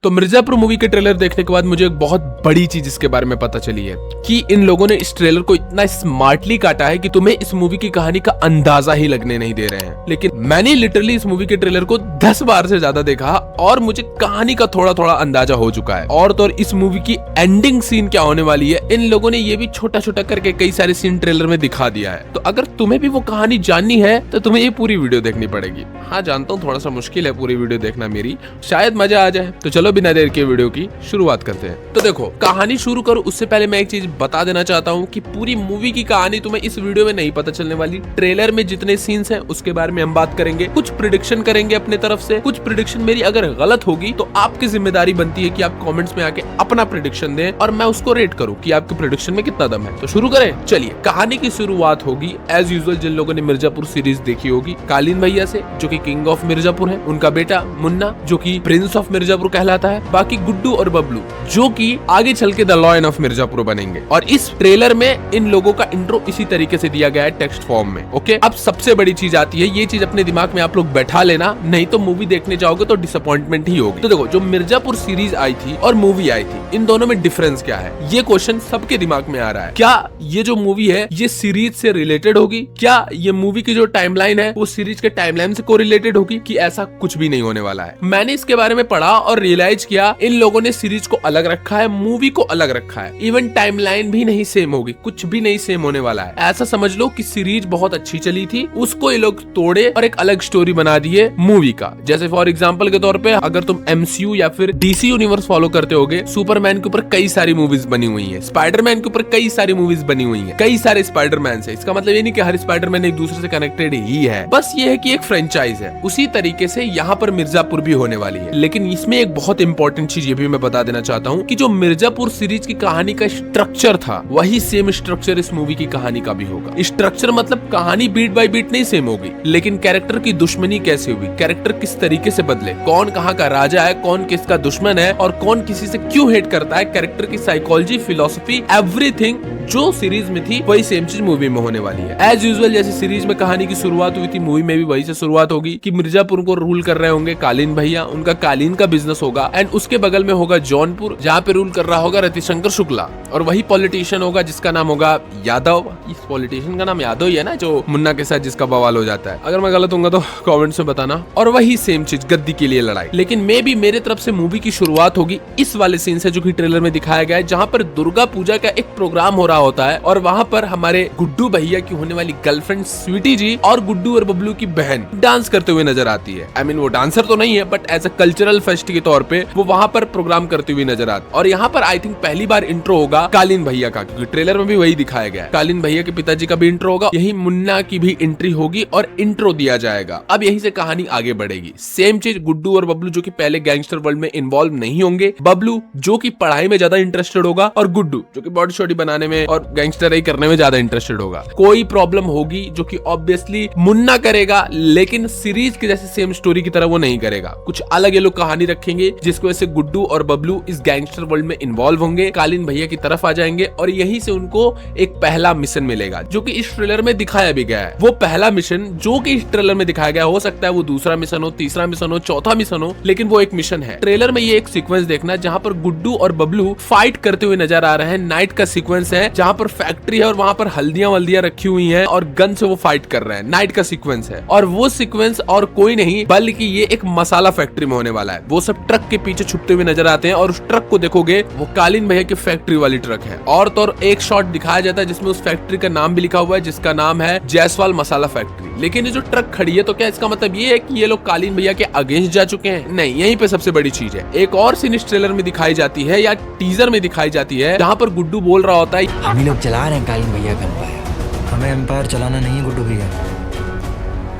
तो मिर्जापुर मूवी के ट्रेलर देखने के बाद मुझे एक बहुत बड़ी चीज इसके बारे में पता चली है कि इन लोगों ने इस ट्रेलर को इतना स्मार्टली काटा है कि तुम्हें इस मूवी की कहानी का अंदाजा ही लगने नहीं दे रहे हैं। लेकिन मैंने लिटरली इस मूवी के ट्रेलर को 10 बार से ज्यादा देखा और मुझे कहानी का थोड़ा थोड़ा अंदाजा हो चुका है। और तो और इस मूवी की एंडिंग सीन क्या होने वाली है इन लोगों ने ये भी छोटा छोटा करके कई सारे सीन ट्रेलर में दिखा दिया है। तो अगर तुम्हें भी वो कहानी जाननी है तो तुम्हें ये पूरी वीडियो देखनी पड़ेगी। हाँ जानता हूँ थोड़ा सा मुश्किल है पूरी वीडियो देखना मेरी, शायद मजा आ जाए। तो चलो बिना देर के वीडियो की शुरुआत करते हैं। तो देखो कहानी शुरू करूं उससे पहले मैं एक चीज बता देना चाहता हूं कि पूरी मूवी की कहानी तुम्हें इस वीडियो में नहीं पता चलने वाली। ट्रेलर में जितने सीन्स हैं उसके बारे में हम बात करेंगे, कुछ प्रिडिक्शन करेंगे अपने तरफ से। कुछ प्रिडिक्शन मेरी अगर गलत होगी तो आपकी जिम्मेदारी बनती है कि आप कमेंट्स में आके अपना प्रिडिक्शन दें और मैं उसको रेट करूं कि आपके प्रिडिक्शन में कितना दम है। तो शुरू करें। चलिए कहानी की शुरुआत होगी एज यूजुअल जिन लोगों ने मिर्जापुर सीरीज देखी होगी कालीन भैया से, जो कि किंग ऑफ मिर्जापुर है, उनका बेटा मुन्ना जो कि प्रिंस ऑफ मिर्जापुर कहलाता है, बाकी गुड्डू और बबलू जो कि आगे चल के द लॉयन ऑफ मिर्जापुर बनेंगे। और इस ट्रेलर में इन लोगों का इंट्रो इसी तरीके से दिया गया है टेक्स्ट फॉर्म में। ओके, अब सबसे बड़ी चीज आती है, ये चीज अपने दिमाग में आप लोग बैठा लेना, नहीं तो मूवी देखने जाओगे तो डिसअपॉइंटमेंट ही होगी। तो देखो जो मिर्जापुर सीरीज आई थी और मूवी आई थी इन दोनों में डिफरेंस क्या है, ये क्वेश्चन सबके दिमाग में आ रहा है। क्या ये जो मूवी है ये सीरीज से रिलेटेड होगी? क्या ये मूवी की जो टाइमलाइन है वो सीरीज के टाइमलाइन से कोरिलेटेड होगी कि ऐसा कुछ भी नहीं होने वाला है? मैंने इसके बारे में पढ़ा और रियलाइज किया इन लोगों ने सीरीज को अलग रखा है, मूवी को अलग रखा है, इवन टाइमलाइन भी नहीं सेम होगी, कुछ भी नहीं सेम होने वाला है। ऐसा समझ लो कि सीरीज बहुत अच्छी चली थी, उसको ये लोग तोड़े और एक अलग स्टोरी बना दिए मूवी का। जैसे फॉर एग्जांपल के तौर पे अगर तुम एमसीयू या फिर डीसी यूनिवर्स फॉलो करते होगे, सुपरमैन के ऊपर कई सारी मूवीज बनी हुई है, स्पाइडरमैन के ऊपर कई सारी मूवीज बनी हुई है, कई सारे स्पाइडरमैन है। इसका मतलब ये नहीं कि हर स्पाइडरमैन एक दूसरे से कनेक्टेड ही है, बस ये है कि एक फ्रेंचाइज है। उसी तरीके से यहाँ पर मिर्जापुर भी होने वाली है। लेकिन इसमें एक बहुत इंपॉर्टेंट चीज ये भी मैं बता देना चाहता हूँ कि जो मिर्जापुर सीरीज की कहानी का स्ट्रक्चर था वही सेम स्ट्रक्चर इस मूवी की कहानी का भी होगा। स्ट्रक्चर मतलब कहानी बीट बाय बीट नहीं सेम होगी, लेकिन कैरेक्टर की दुश्मनी कैसे हुई, कैरेक्टर किस तरीके से बदले, कौन कहाँ का राजा है, कौन किसका दुश्मन है और कौन किसी से क्यों हेट करता है, कैरेक्टर की साइकोलॉजी, फिलोसफी, एवरीथिंग जो सीरीज में थी वही सेम चीज मूवी में होने वाली है। एज यूजुअल जैसे सीरीज में कहानी की शुरुआत हुई थी मूवी में भी वही से शुरुआत होगी कि मिर्जापुर को रूल कर रहे होंगे कालीन भैया, उनका कालीन का बिजनेस होगा एंड उसके बगल में होगा जौनपुर जहाँ पे रूल कर रहा होगा रतिशंकर शुक्ला और वही पॉलिटिशियन होगा जिसका नाम होगा यादव। इस पॉलिटिशियन का नाम यादव ही है ना जो मुन्ना के साथ जिसका बवाल हो जाता है, अगर मैं गलत हूँ तो कमेंट्स में बताना। और वही सेम चीज गद्दी के लिए लड़ाई। लेकिन मे भी मेरे तरफ से मूवी की शुरुआत होगी इस वाले सीन से जो कि ट्रेलर में दिखाया गया है, जहाँ पर दुर्गा पूजा का एक प्रोग्राम हो रहा होता है और वहाँ पर हमारे गुड्डू भैया की होने वाली गर्लफ्रेंड स्वीटी जी और गुड्डू और बबलू की बहन डांस करते हुए नजर आती है। आई मीन वो डांसर तो नहीं है but as a cultural fest के तौर पे वो वहाँ पर प्रोग्राम करती हुई नजर आती है। और यहाँ पर आई थिंक पहली बार इंट्रो होगा कालीन भैया का, क्योंकि ट्रेलर में भी वही दिखाया गया है। कालीन भैया के पिताजी का भी इंट्रो होगा, यही मुन्ना की भी एंट्री होगी और इंट्रो दिया जाएगा। अब यही से कहानी आगे बढ़ेगी। सेम चीज गुड्डू और बबलू जो कि पहले गैंगस्टर वर्ल्ड में इन्वॉल्व नहीं होंगे, बबलू जो कि पढ़ाई में ज्यादा इंटरेस्टेड होगा और गुड्डू जो कि बॉडी शॉडी बनाने में और गैंगस्टर ही करने में ज्यादा इंटरेस्टेड होगा। कोई प्रॉब्लम होगी जो कि ऑब्वियसली मुन्ना करेगा, लेकिन सीरीज की जैसे सेम स्टोरी की तरह वो नहीं करेगा। कुछ अलग ये लोग कहानी रखेंगे जिसकी वजह से गुड्डू और बबलू इस गैंगस्टर वर्ल्ड में इन्वॉल्व होंगे, कालीन भैया की तरफ आ जाएंगे और यहीं से उनको एक पहला मिशन मिलेगा जो कि इस ट्रेलर में दिखाया भी गया है। वो पहला मिशन जो कि इस ट्रेलर में दिखाया गया हो सकता है वो दूसरा मिशन हो, तीसरा मिशन हो, चौथा मिशन हो, लेकिन वो एक मिशन है। ट्रेलर में ये एक सीक्वेंस देखना जहाँ पर गुड्डू और बबलू फाइट करते हुए नजर आ रहे हैं। नाइट का सीक्वेंस है जहाँ पर फैक्ट्री है और वहाँ पर हल्दियां वल्दियां रखी हुई हैं और गन से वो फाइट कर रहे हैं। नाइट का सीक्वेंस है और वो सीक्वेंस और कोई नहीं बल्कि ये एक मसाला फैक्ट्री में होने वाला है। वो सब ट्रक के पीछे छुपते हुए नजर आते हैं और उस ट्रक को देखोगे वो कालीन भैया की फैक्ट्री वाली ट्रक है। और तो एक शॉट दिखाया जाता है जिसमें उस फैक्ट्री का नाम भी लिखा हुआ है जिसका नाम है जायसवाल मसाला फैक्ट्री। लेकिन ये जो ट्रक खड़ी है तो क्या इसका मतलब ये है कि ये लोग कालीन भैया के अगेंस्ट जा चुके हैं? नहीं, यहीं पे सबसे बड़ी चीज है। एक और सीन इस ट्रेलर में दिखाई जाती है या टीजर में दिखाई जाती है जहाँ पर गुड्डू बोल रहा होता है हम ही लोग चला रहे हैं कालीन भैया का एम्पायर। हमें एम्पायर चलाना नहीं है गुड्डू भैया,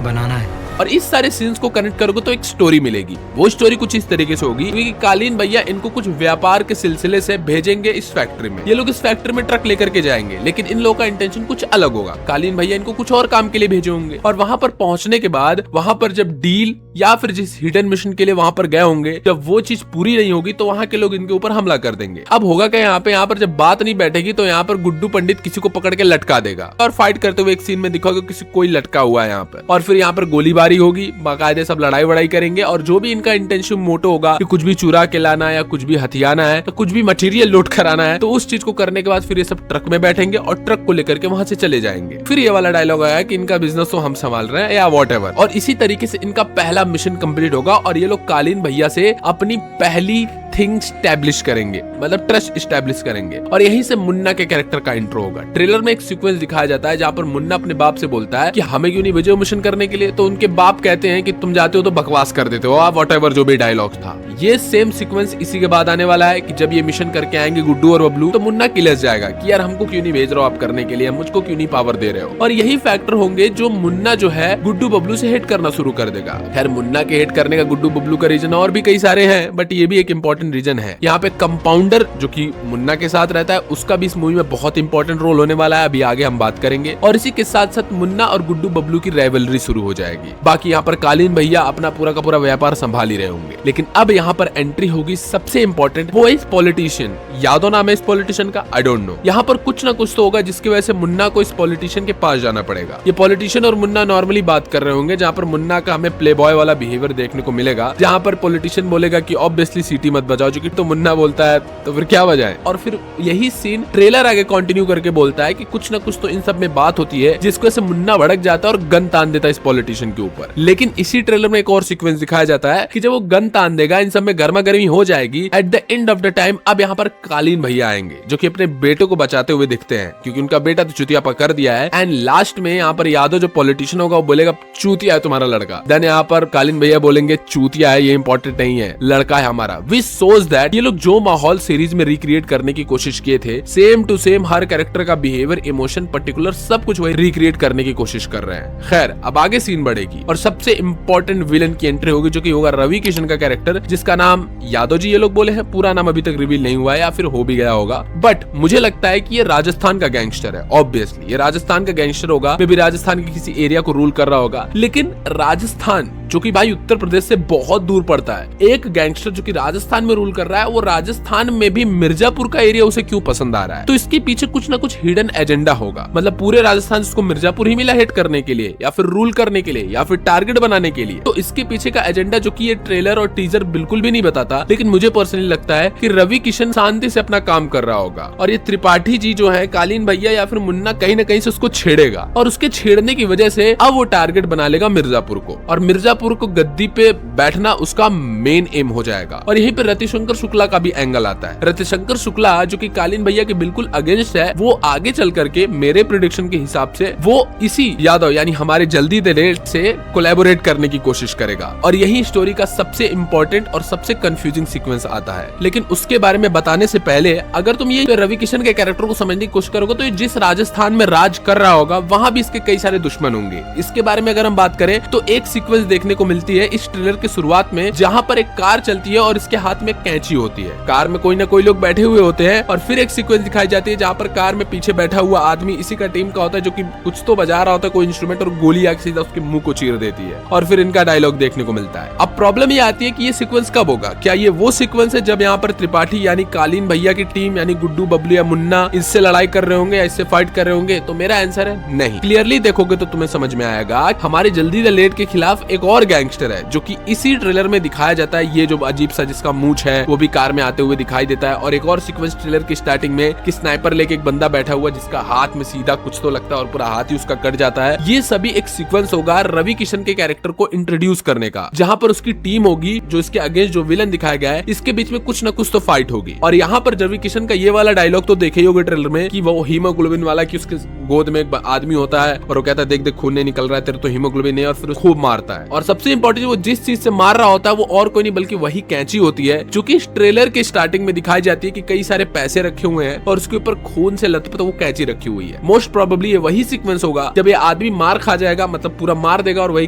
बनाना है। और इस सारे सीन्स को कनेक्ट करोगे तो एक स्टोरी मिलेगी। वो स्टोरी कुछ इस तरीके से होगी क्योंकि कालीन भैया इनको कुछ व्यापार के सिलसिले से भेजेंगे इस फैक्ट्री में। ये लोग इस फैक्ट्री में ट्रक लेकर के जाएंगे, लेकिन इन लोगों का इंटेंशन कुछ अलग होगा। कालीन भैया इनको कुछ और काम के लिए भेजे होंगे और वहां पर पहुंचने के बाद वहां पर जब डील या फिर जिस हिडन मिशन के लिए वहां पर गए होंगे, जब वो चीज पूरी नहीं होगी तो वहां के लोग इनके ऊपर हमला कर देंगे। अब होगा क्या यहाँ पर जब बात नहीं बैठेगी तो यहाँ पर गुड्डू पंडित किसी को पकड़ के लटका देगा और फाइट करते हुए एक सीन में दिखाओगे किसी कोई लटका हुआ है यहाँ पर, और फिर यहाँ पर गोलीबारी होगी, बाकायदे सब लड़ाई वड़ाई करेंगे और जो भी इनका इंटेंशन मोटो होगा कि कुछ भी चुरा के लाना या कुछ भी हथियाना है तो कुछ भी मटेरियल लोड कराना है, तो उस चीज को करने के बाद फिर ये सब ट्रक में बैठेंगे और ट्रक को लेकर के वहां से चले जाएंगे। फिर ये वाला डायलॉग आया कि इनका बिजनेस तो हम संभाल रहे हैं या व्हाटएवर, और इसी तरीके से इनका पहला मिशन कंप्लीट होगा और ये लोग कालीन भैया से अपनी पहली थिंग स्टैब्लिश करेंगे, मतलब ट्रस्ट स्टैब्लिश करेंगे, और यहीं से मुन्ना के कैरेक्टर का इंट्रो होगा। ट्रेलर में एक सीक्वेंस दिखाया जाता है जहाँ पर मुन्ना अपने बाप से बोलता है कि हमें क्यों नहीं भेजे मिशन करने के लिए, तो उनके बाप कहते हैं कि तुम जाते हो तो बकवास कर देते हो, आप व्हाटएवर जो भी डायलॉग था। ये सेम सीक्वेंस इसी के बाद आने वाला है कि जब ये मिशन करके आएंगे गुड्डू और बबलू, तो मुन्ना किलस जाएगा कि यार हमको क्यों नहीं भेज रहे हो आप करने के लिए, मुझको क्यों नहीं पावर दे रहे हो, और यही फैक्टर होंगे जो मुन्ना जो है गुड्डू बबलू से हेट करना शुरू कर देगा। खैर मुन्ना के हेट करने का गुड्डू बबलू का रीजन और भी कई सारे हैं, बट ये भी एक इंपॉर्टेंट रीजन है। यहाँ पे कंपाउंडर जो कि मुन्ना के साथ रहता है, उसका भी इस मूवी में बहुत इंपॉर्टेंट रोल होने वाला है, अभी आगे हम बात करेंगे। और इसी के साथ साथ मुन्ना और गुड्डू बबलू की राइवलरी शुरू हो जाएगी। बाकी यहाँ पर कालीन भैया अपना पूरा का पूरा व्यापार संभाल ही रहे होंगे। लेकिन अब यहाँ पर एंट्री होगी सबसे इंपॉर्टेंट, वो इस पॉलिटिशियन, यादव नाम है इस पॉलिटिशियन का, आई डोंट नो। यहाँ पर कुछ ना कुछ तो होगा जिसकी वजह से मुन्ना को इस पॉलिटिशियन के पास जाना पड़ेगा। ये पॉलिटिशियन और मुन्ना नॉर्मली बात कर रहे होंगे, जहाँ पर मुन्ना का हमें प्ले बॉय वाला बिहेवियर देखने को मिलेगा, जहाँ पर पॉलिटिशियन बोलेगा कि ऑब्वियसली सीटी मत बजाओ, जो कि तो मुन्ना बोलता है तो फिर क्या बजाए, और फिर यही सीन ट्रेलर आगे कंटिन्यू करके बोलता है कि कुछ ना कुछ तो इन सब में बात होती है, जिसको से मुन्ना भड़क जाता है और गन तान देता है इस पॉलिटिशियन के ऊपर। लेकिन इसी ट्रेलर में एक और सीक्वेंस दिखाया जाता है कि जब वो गन तान देगा, इन सब में गर्मा गर्मी हो जाएगी, at the end of the time अब यहाँ पर कालीन भैया आएंगे जो कि अपने बेटे को बचाते हुए दिखते हैं, क्योंकि उनका बेटा तो चुतिया पकड़ दिया है। एंड लास्ट में यहाँ पर यादव जो पॉलिटिशियन होगा वो बोलेगा चूतिया है तुम्हारा लड़का, देन यहाँ पर कालीन भैया बोलेंगे चूतिया है, ये इंपॉर्टेंट नहीं है, लड़का है हमारा। विच शोज दैट ये लोग जो माहौल सीरीज में रिक्रिएट करने की कोशिश किए थे, सेम टू सेम हर कैरेक्टर का बिहेवियर, इमोशन, पर्टिकुलर सब कुछ वही रिक्रिएट करने की कोशिश कर रहे हैं। खैर अब आगे सीन बढ़ेगी और सबसे इंपॉर्टेंट विलन की एंट्री होगी, जो कि होगा रवि किशन का कैरेक्टर, जिसका नाम यादव जी ये लोग बोले हैं, पूरा नाम अभी तक रिवील नहीं हुआ है या फिर हो भी गया होगा, बट मुझे लगता है कि ये राजस्थान का गैंगस्टर है। ऑब्वियसली ये राजस्थान का गैंगस्टर होगा, मे बी राजस्थान के किसी एरिया को रूल कर रहा होगा। लेकिन राजस्थान जो कि भाई उत्तर प्रदेश से बहुत दूर पड़ता है, एक गैंगस्टर जो कि राजस्थान में रूल कर रहा है, वो राजस्थान में भी मिर्जापुर का एरिया उसे क्यों पसंद आ रहा है? तो इसके पीछे कुछ ना कुछ हिडन एजेंडा होगा। मतलब पूरे राजस्थान उसको मिर्जापुर ही मिला हिट करने के लिए, या फिर रूल करने के लिए, या फिर टारगेट बनाने के लिए। तो इसके पीछे का एजेंडा जो कि ये ट्रेलर और टीजर बिल्कुल भी नहीं बताता, लेकिन मुझे पर्सनली लगता है कि रवि किशन शांति से अपना काम कर रहा होगा और ये त्रिपाठी जी जो है, कालीन भैया या फिर मुन्ना, कहीं ना कहीं से उसको छेड़ेगा और उसके छेड़ने की वजह से अब वो टारगेट बना लेगा मिर्जापुर को, और मिर्जापुर को गद्दी पे बैठना उसका मेन एम हो जाएगा। और यहीं पे रतिशंकर शुक्ला का भी एंगल आता है। रतिशंकर शुक्ला जो कि कालीन भैया के बिल्कुल अगेंस्ट है, वो आगे चल करके मेरे प्रेडिक्शन के हिसाब से वो इसी यादव यानी हमारे जल्दी द लेट से कोलैबोरेट करने की कोशिश करेगा, और यही स्टोरी का सबसे इंपॉर्टेंट और सबसे कंफ्यूजिंग सीक्वेंस आता है। लेकिन उसके बारे में बताने से पहले अगर तुम ये रवि किशन के कैरेक्टर को समझने की कोशिश करोगे, तो ये जिस राजस्थान में राज कर रहा होगा वहां भी इसके कई सारे दुश्मन होंगे। इसके बारे में अगर हम बात करें तो एक सीक्वेंस देखने को मिलती है इस ट्रेलर के शुरुआत में, जहां पर एक कार चलती है और इसके हाथ में कैंची होती है। कार में कोई ना कोई लोग बैठे हुए होते हैं, और फिर एक सीक्वेंस दिखाई जाती है जहां पर कार में पीछे बैठा हुआ आदमी इसी का टीम का होता है, जो कि कुछ तो बजा रहा होता है कोई इंस्ट्रूमेंट, और गोली आके सीधा उसके मुंह को चीर देती है, और फिर इनका डायलॉग देखने को मिलता है। अब प्रॉब्लम ये आती है कि ये सीक्वेंस कब होगा? क्या ये वो सीक्वेंस है जब यहाँ पर त्रिपाठी यानी कालीन भैया की टीम यानी गुड्डू बबलू या मुन्ना इससे लड़ाई कर रहे होंगे या इससे फाइट कर रहे होंगे? तो मेरा आंसर है नहीं। क्लियरली देखोगे तो तुम्हें समझ में आएगा हमारे जल्दी द लेट के खिलाफ एक और गैंगस्टर है, जो कि इसी ट्रेलर में दिखाया जाता है। ये जो अजीब सा जिसका मूंछ है वो भी कार में आते हुए दिखाई देता है, और एक और सीक्वेंस ट्रेलर की स्टार्टिंग में कि स्नाइपर लेके एक बंदा बैठा हुआ जिसका हाथ में सीधा कुछ तो लगता है और पूरा हाथ ही उसका कट जाता है। ये सभी एक सीक्वेंस होगा रवि किशन के कैरेक्टर को इंट्रोड्यूस करने का, जहां पर उसकी टीम होगी जो इसके अगेंस्ट जो विलन दिखाया गया है, इसके बीच में कुछ ना कुछ तो फाइट होगी। और यहाँ पर रवि किशन का ये वाला डायलॉग तो देखे ही होगे ट्रेलर में कि वो हीमोग्लोबिन वाला, कि उसके गोद में एक आदमी होता है और वो कहता है देख देख खून नहीं निकल रहा है, तेरे तो हीमोग्लोबिन नहीं, और फिर खूब मारता है। और सबसे इंपॉर्टेंट वो जिस चीज से मार रहा होता है वो और कोई नहीं बल्कि वही कैंची होती है, जो कि इस ट्रेलर के स्टार्टिंग में दिखाई जाती है कि कई सारे पैसे रखे हुए हैं और उसके ऊपर खून से लथपथ वो कैंची रखी हुई है। मोस्ट प्रोबेबली ये वही सीक्वेंस होगा जब ये आदमी मार खा जाएगा, मतलब पूरा मार देगा और वही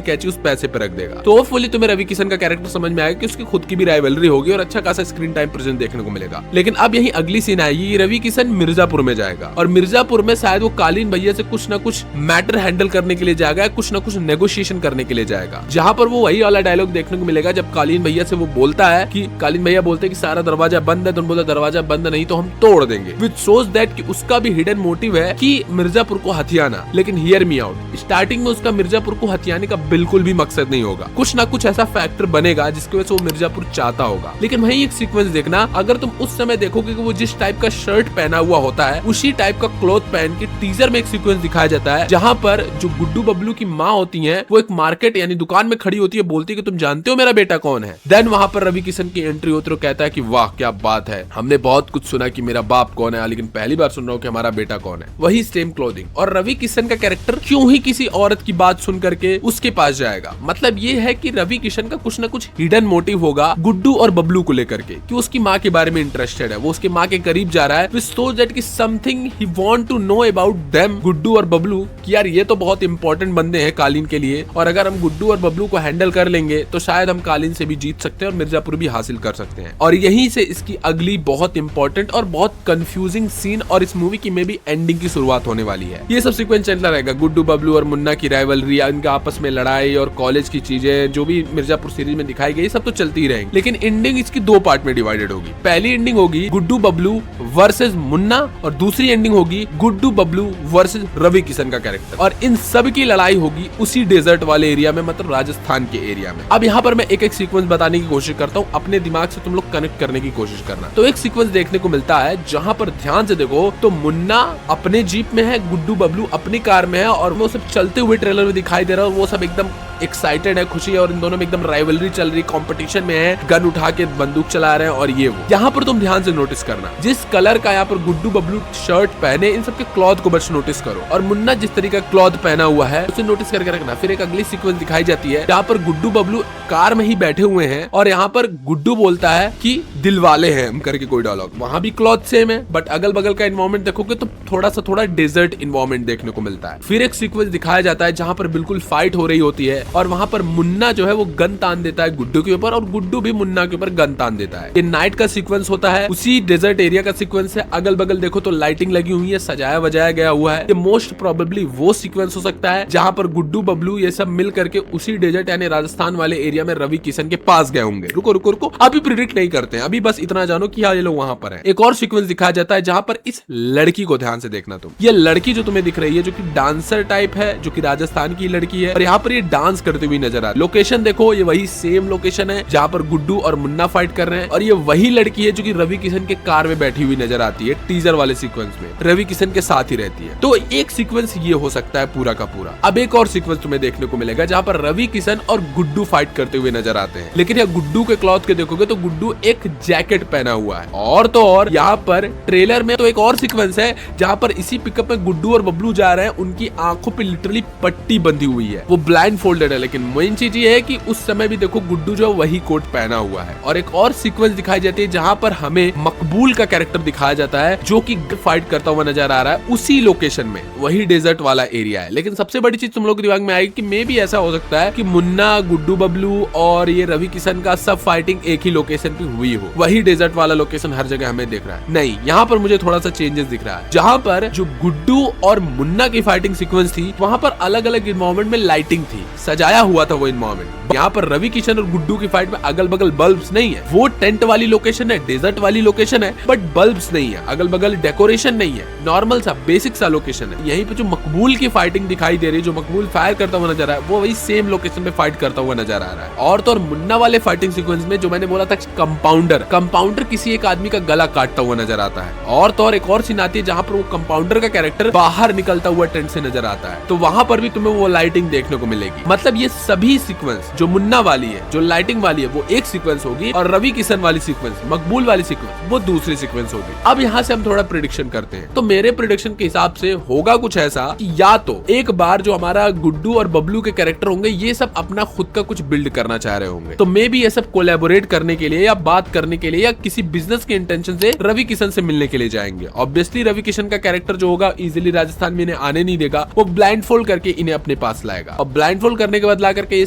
कैंची उस पैसे पे रख देगा। तो होपफुली तुम्हें रवि किशन का कैरेक्टर समझ में आएगा कि उसकी खुद की भी राइवलरी होगी और अच्छा खासा स्क्रीन टाइम प्रेजेंट देखने को मिलेगा। लेकिन अब यही अगली सीन आएगी, रवि किशन मिर्जापुर में जाएगा और मिर्जापुर में शायद वो कालीन कालीन भैया से कुछ ना कुछ मैटर हैंडल करने के लिए जाएगा, कुछ ना कुछ नेगोशिएशन करने के लिए जाएगा, जहाँ पर वो वही वाला डायलॉग देखने को मिलेगा जब कालीन भैया से वो बोलता है कि कालीन भैया बोलते हैं कि सारा दरवाजा बंद है, तो बोलता दरवाजा बंद नहीं तो हम तोड़ देंगे, विच शोज दैट कि उसका भी हिडन मोटिव है कि मिर्जापुर को हथियाना। लेकिन हियर मी आउट, स्टार्टिंग में उसका मिर्जापुर को हथियाने का बिल्कुल भी मकसद नहीं होगा, कुछ ना कुछ ऐसा फैक्टर बनेगा जिसकी वजह से वो मिर्जापुर चाहता होगा। लेकिन वही एक सीक्वेंस देखना, अगर तुम उस समय देखोगे कि वो जिस टाइप का शर्ट पहना हुआ होता है उसी टाइप का क्लॉथ पहन के टीजर में एक सीक्वेंस दिखाया जाता है, जहाँ पर जो गुड्डू बबलू की माँ होती है वो एक मार्केट यानी दुकान में खड़ी होती है, बोलती है कि तुम जानते हो मेरा बेटा कौन है। देन वहाँ पर रवि किशन की एंट्री होती है, कहता है कि वाह क्या बात है, हमने बहुत कुछ सुना कि मेरा बाप कौन है, लेकिन पहली बार सुन रहा हूँ कि हमारा बेटा कौन है। वही सेम क्लोथिंग, और रवि किशन का कैरेक्टर क्यों ही किसी औरत की बात सुन करके उसके पास जाएगा, मतलब ये है कि रवि किशन का कुछ ना कुछ हिडन मोटिव होगा गुड्डू और बबलू को लेकर के, कि उसकी माँ के बारे में इंटरेस्टेड है, वो उसके माँ के करीब जा रहा है विच शोज दैट कि something he want to know about them, Guddu और बबलू, कि यार ये तो बहुत इंपॉर्टेंट बंदे हैं कालीन के लिए, और अगर हम गुड्डू और बबलू को हैंडल कर लेंगे तो शायद हम कालीन से भी जीत सकते हैं और मिर्जापुर भी हासिल कर सकते हैं। और यहीं से इसकी अगली बहुत इंपॉर्टेंट और बहुत कंफ्यूजिंग सीन और इस मूवी की में भी एंडिंग की शुरुआत होने वाली है। ये सब सीक्वेंस चलता रहेगा, गुड्डू बबलू और मुन्ना की राइवलरी, इनका आपस में लड़ाई और कॉलेज की चीजें जो भी मिर्जापुर सीरीज में दिखाई गई सब तो चलती ही रहेंगी। लेकिन एंडिंग इसकी दो पार्ट में डिवाइडेड होगी। पहली एंडिंग होगी गुड्डू बबलू वर्सेस मुन्ना, और दूसरी एंडिंग होगी गुड्डू बबलू वर्सेस रवि किशन का कैरेक्टर, और इन सब की लड़ाई होगी उसी डेजर्ट वाले एरिया में, मतलब राजस्थान के एरिया में। अब यहाँ पर मैं एक एक सीक्वेंस बताने की कोशिश करता हूँ, अपने दिमाग से तुम लोग कनेक्ट करने की कोशिश करना। तो एक सीक्वेंस देखने को मिलता है जहाँ पर ध्यान से देखो तो मुन्ना अपने जीप में है, गुड्डू बबलू अपनी कार में है, और वो सब चलते हुए ट्रेलर में दिखाई दे रहा है, वो सब एकदम एक्साइटेड है, खुशी है, और इन दोनों में एकदम राइवलरी चल रही, कंपटीशन में है, गन उठा के बंदूक चला रहे हैं और ये वो। यहाँ पर तुम ध्यान से नोटिस करना जिस कलर का यहाँ पर गुड्डू बबलू शर्ट पहने, इन सबके क्लॉथ को बस नोटिस करो, और मुन्ना जिस तरीके का क्लॉथ पहना हुआ है उसे नोटिस करके रखना। फिर एक अगली सीक्वेंस दिखाई जाती है जहाँ पर गुड्डू बबलू कार में ही बैठे हुए हैं, और यहाँ पर गुड्डू बोलता है कि दिल वाले हैं हम करके कोई डायलॉग, वहां भी क्लॉथ सेम है, बट अगल बगल का इन्वायरमेंट देखोगे तो थोड़ा डेजर्ट इन्वायरमेंट देखने को मिलता है। फिर एक सीक्वेंस दिखाया जाता है जहाँ पर बिल्कुल फाइट हो रही होती है, और वहां पर मुन्ना जो है वो गन तान देता है गुड्डू के ऊपर, और गुड्डू भी मुन्ना के ऊपर गन तान देता है। ये नाइट का सीक्वेंस होता है, उसी डेजर्ट एरिया का सीक्वेंस है, अगल बगल देखो तो लाइटिंग लगी हुई है, सजाया वजाया गया हुआ है। ये मोस्ट प्रोबेबली वो सीक्वेंस हो सकता है जहाँ पर गुड्डू बबलू ये सब मिल करके उसी डेजर्ट यानी राजस्थान वाले एरिया में रवि किशन के पास गए होंगे। रुको रुको रुको, अभी प्रिडिक्ट नहीं करते हैं, अभी बस इतना जानो कि हाँ ये लोग वहां पर हैं। एक और सीक्वेंस दिखाया जाता है जहाँ पर इस लड़की को ध्यान से देखना तुम, ये लड़की जो तुम्हें दिख रही है जो कि डांसर टाइप है, जो कि राजस्थान की लड़की है, और यहाँ पर ये डांस करती हुई नजर आ रही है। लोकेशन देखो, ये वही सेम लोकेशन है जहाँ पर गुड्डू और मुन्ना फाइट कर रहे हैं, और ये वही लड़की है जो कि रवि किशन के कार में बैठी हुई नजर आती है टीजर वाले सीक्वेंस में, रवि किशन के साथ ही रहती है। तो एक सीक्वेंस ये हो सकता है पूरा का पूरा। अब एक और सीक्वेंस तुम्हें देखने को मिलेगा जहाँ पर रवि किशन और गुड्डू फाइट करते हुए नजर आते हैं, लेकिन यहाँ गुड्डू के क्लॉथ के देखोगे तो गुड्डू एक जैकेट पहना हुआ है। और तो और यहाँ पर ट्रेलर में तो एक और सीक्वेंस है जहाँ पर इसी पिकअप में गुड्डू और बबलू जा रहे हैं, उनकी आंखों पे लिटरली पट्टी बंधी हुई है, वो ब्लाइंड फोल्डेड है। लेकिन मेन चीज ये है कि उस समय भी देखो गुड्डू जो वही कोट पहना हुआ है। और एक और सीक्वेंस दिखाई जाती है जहाँ पर हमें मकबूल का कैरेक्टर दिखाया जाता है जो कि फाइट करता हुआ नजर आ रहा है उसी लोकेशन में, वही डेजर्ट वाला एरिया है। लेकिन सबसे बड़ी चीज तुम लोग के दिमाग में आएगी कि मे भी ऐसा हो सकता है कि मुन्ना, गुड्डू बबलू और ये रवि किशन का सब फाइटिंग एक ही लोकेशन पे हुई हो, वही डेजर्ट वाला लोकेशन हर जगह हमें दिख रहा है। नहीं, यहाँ पर मुझे थोड़ा सा चेंजेस दिख रहा है। जहाँ पर जो गुड्डू और मुन्ना की फाइटिंग सीक्वेंस थी वहां पर अलग अलग इन्वायरमेंट में लाइटिंग थी, सजाया हुआ था वो इन्वायरमेंट। यहाँ पर रवि किशन और गुड्डू की फाइट में अगल बगल बल्ब्स नहीं है, वो टेंट वाली लोकेशन है, डेजर्ट वाली लोकेशन है, बट बल्ब्स नहीं है, अगल बगल डेकोरेशन नहीं है, नॉर्मल सा बेसिक सा लोकेशन है। यहीं पे जो मकबूल की फाइटिंग दिखाई दे रही है, जो मकबूल फायर करता हुआ नजर आ रहा है, वो वही सेम लोकेशन पे फाइट करता हुआ नजर आ रहा है। और तो और मुन्ना वाले फाइटिंग सीक्वेंस में जो मैंने बोला था कंपाउंडर किसी एक आदमी का गला काटता हुआ नजर आता है। और तो और एक और सीन आती है जहाँ पर वो कंपाउंडर का कैरेक्टर बाहर निकलता हुआ टेंट से नजर आता है, तो वहां पर भी तुम्हें वो लाइटिंग देखने को मिलेगी। मतलब ये सभी सीक्वेंस जो मुन्ना वाली है, जो लाइटिंग वाली है, वो एक सीक्वेंस होगी, और रवि किशन वाली सीक्वेंस, मकबूल वाली सीक्वेंस, वो दूसरी सीक्वेंस होगी। अब यहाँ से हम थोड़ा प्रिडिक्शन करते हैं। तो मेरे प्रिडिक्शन के हिसाब से होगा कुछ ऐसा कि या तो एक बार जो हमारा गुड्डू और बबलू के कैरेक्टर होंगे ये सब अपना खुद का कुछ बिल्ड करना चाह रहे होंगे, तो मे बी ये सब कोलैबोरेट करने के लिए या बात करने के लिए या किसी बिजनेस के इंटेंशन से रवि किशन से मिलने के लिए जाएंगे। ऑब्वियसली रवि किशन का कैरेक्टर जो होगा इजिली राजस्थान में इन्हें आने नहीं देगा, वो ब्लाइंड फोल्ड करके इन्हें अपने पास लाएगा, और ब्लाइंड फोल्ड करने करने के बाद ला करके ये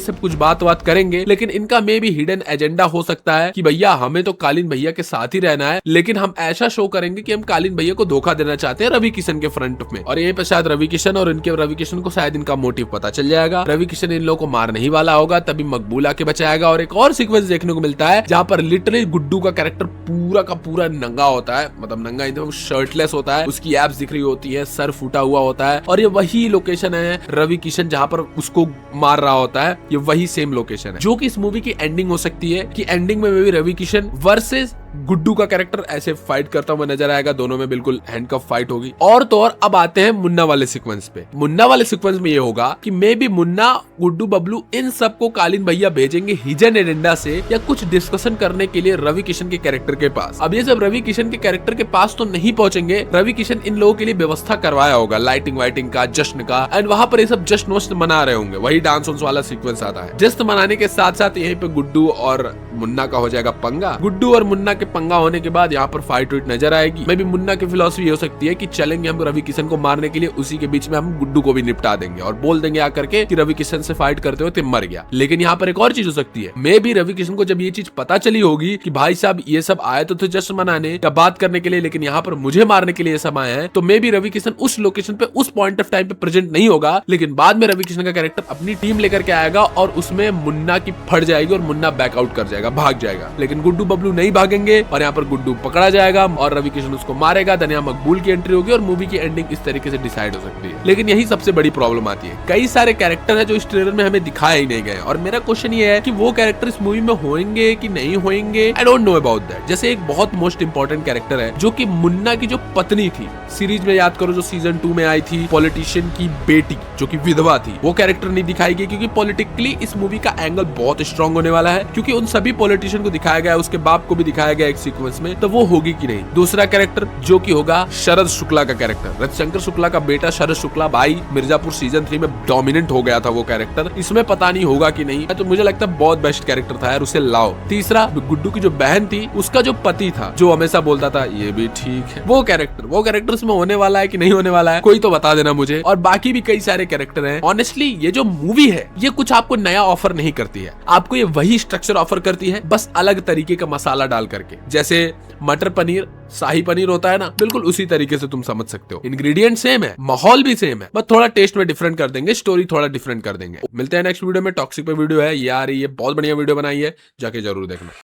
सब कुछ बात करेंगे, लेकिन इनका मे भी हिडन एजेंडा हो सकता है कि भैया हमें तो कालीन भैया के साथ ही रहना है, लेकिन हम ऐसा शो करेंगे कि हम कालीन भैया को धोखा देना चाहते हैं रवि किशन के फ्रंट में। और यहीं पे शायद रवि किशन और इनके रवि किशन को शायद इनका मोटिव पता चल जाएगा। रवि किशन इन लोगों को मारने ही वाला होगा, तभी मकबूल आके बचाएगा। और एक और सीक्वेंस देखने को मिलता है जहां पर लिटरली गुड्डू का कैरेक्टर पूरा का पूरा नंगा होता है, मतलब नंगा एकदम शर्टलेस होता है, उसकी एब्स दिख रही होती है, सर फूटा हुआ होता है। और ये वही लोकेशन है रवि किशन जहां पर उसको मार रहा होता है, ये वही सेम लोकेशन है जो कि इस मूवी की एंडिंग हो सकती है कि एंडिंग में भी रवि किशन वर्सेस गुड्डू का कैरेक्टर ऐसे फाइट करता हुआ नजर आएगा। दोनों में बिल्कुल हैंडकफ फाइट होगी। और तो और अब आते हैं मुन्ना वाले सीक्वेंस पे। मुन्ना वाले सीक्वेंस में ये होगा कि मे बी मुन्ना, गुड्डू, बबलू इन सबको कालीन भैया भेजेंगे हिडन एजेंडा से या कुछ डिस्कशन करने के लिए रवि किशन के कैरेक्टर के पास। अब ये सब रवि किशन के कैरेक्टर के पास तो नहीं पहुंचेंगे। रवि किशन इन लोगों के लिए व्यवस्था करवाया होगा लाइटिंग वाइटिंग का, जश्न का, एंड वहां पर ये सब जश्न वश्न मना रहे होंगे। वही डांस वाला सीक्वेंस आता है। जश्न मनाने के साथ साथ यहीं पे गुड्डू और मुन्ना का हो जाएगा पंगा। गुड्डू और मुन्ना के पंगा होने के बाद यहाँ पर फाइट वाइट नजर आएगी। मे भी मुन्ना की फिलॉसफी हो सकती है कि चलेंगे हम रवि किशन को मारने के लिए, उसी के बीच में हम गुड्डू को भी निपटा देंगे और बोल देंगे आकर के कि रवि किशन से फाइट करते हुए मर गया। लेकिन यहाँ पर एक और चीज हो सकती है। मे भी रवि किशन को जब ये चीज पता चली होगी कि भाई साहब ये सब आए तो थे जश्न मनाने या बात करने के लिए, लेकिन यहाँ पर मुझे मारने के लिए सब आए हैं, तो मे भी रवि किशन उस लोकेशन पे उस पॉइंट ऑफ टाइम पे प्रेजेंट नहीं होगा। लेकिन बाद में रवि किशन का कैरेक्टर अपनी टीम लेकर के आएगा और उसमें मुन्ना की फट जाएगी और मुन्ना बैकआउट कर जाएगा, भाग जाएगा। लेकिन गुड्डू बबलू नहीं भागेंगे और यहाँ पर गुड्डू पकड़ा जाएगा और रवि किशन उसको मारेगा। धनिया मकबूल की एंट्री होगी और मूवी की एंडिंग इस तरीके से डिसाइड हो सकती है। लेकिन यही सबसे बड़ी प्रॉब्लम आती है, कई सारे कैरेक्टर है जो इस ट्रेलर में हमें दिखाए ही नहीं गए। और मेरा क्वेश्चन ये है कि वो कैरेक्टर इस मूवी में होंगे कि नहीं होंगे, I don't know about that. जैसे एक बहुत मोस्ट इंपॉर्टेंट कैरेक्टर है जो कि मुन्ना की जो पत्नी थी, सीरीज में याद करो जो सीजन 2 में आई थी, पॉलिटिशियन की बेटी जो कि विधवा थी, वो कैरेक्टर नहीं दिखाई गई क्योंकि पॉलिटिकली इस मूवी का एंगल बहुत स्ट्रॉन्ग होने वाला है। क्योंकि उन सभी पॉलिटिशियन को दिखाया गया, उसके बाप को भी दिखाया गया एक सीक्वेंस में, तो वो होगी कि नहीं। दूसरा कैरेक्टर जो कि होगा शरद शुक्ला का कैरेक्टर, रविशंकर शुक्ला का बेटा शरद शुक्ला। भाई मिर्जापुर सीजन 3 में डोमिनेंट हो गया था वो कैरेक्टर, इसमें पता नहीं होगा कि नहीं, तो मुझे लगता है बहुत बेस्ट कैरेक्टर था यार, उसे लाओ। तीसरा गुड्डू की जो बहन थी, उसका जो पति था जो हमेशा बोलता था ये भी ठीक है, वो कैरेक्टर इसमें होने वाला है कि नहीं होने वाला है, कोई तो बता देना मुझे। और बाकी भी कई सारे कैरेक्टर हैं। ऑनेस्टली ये जो मूवी है ये कुछ आपको नया ऑफर नहीं करती है, आपको ये वही स्ट्रक्चर ऑफर करती है, बस अलग तरीके का मसाला डाल करके। जैसे मटर पनीर शाही पनीर होता है ना, बिल्कुल उसी तरीके से तुम समझ सकते हो। इंग्रेडिएंट सेम है, माहौल भी सेम है, बस थोड़ा टेस्ट में डिफरेंट कर देंगे, स्टोरी थोड़ा डिफरेंट कर देंगे। मिलते हैं नेक्स्ट वीडियो में। टॉक्सिक पे वीडियो है ये आ रही है, बहुत बढ़िया वीडियो बनाई है, जाके जरूर देखना।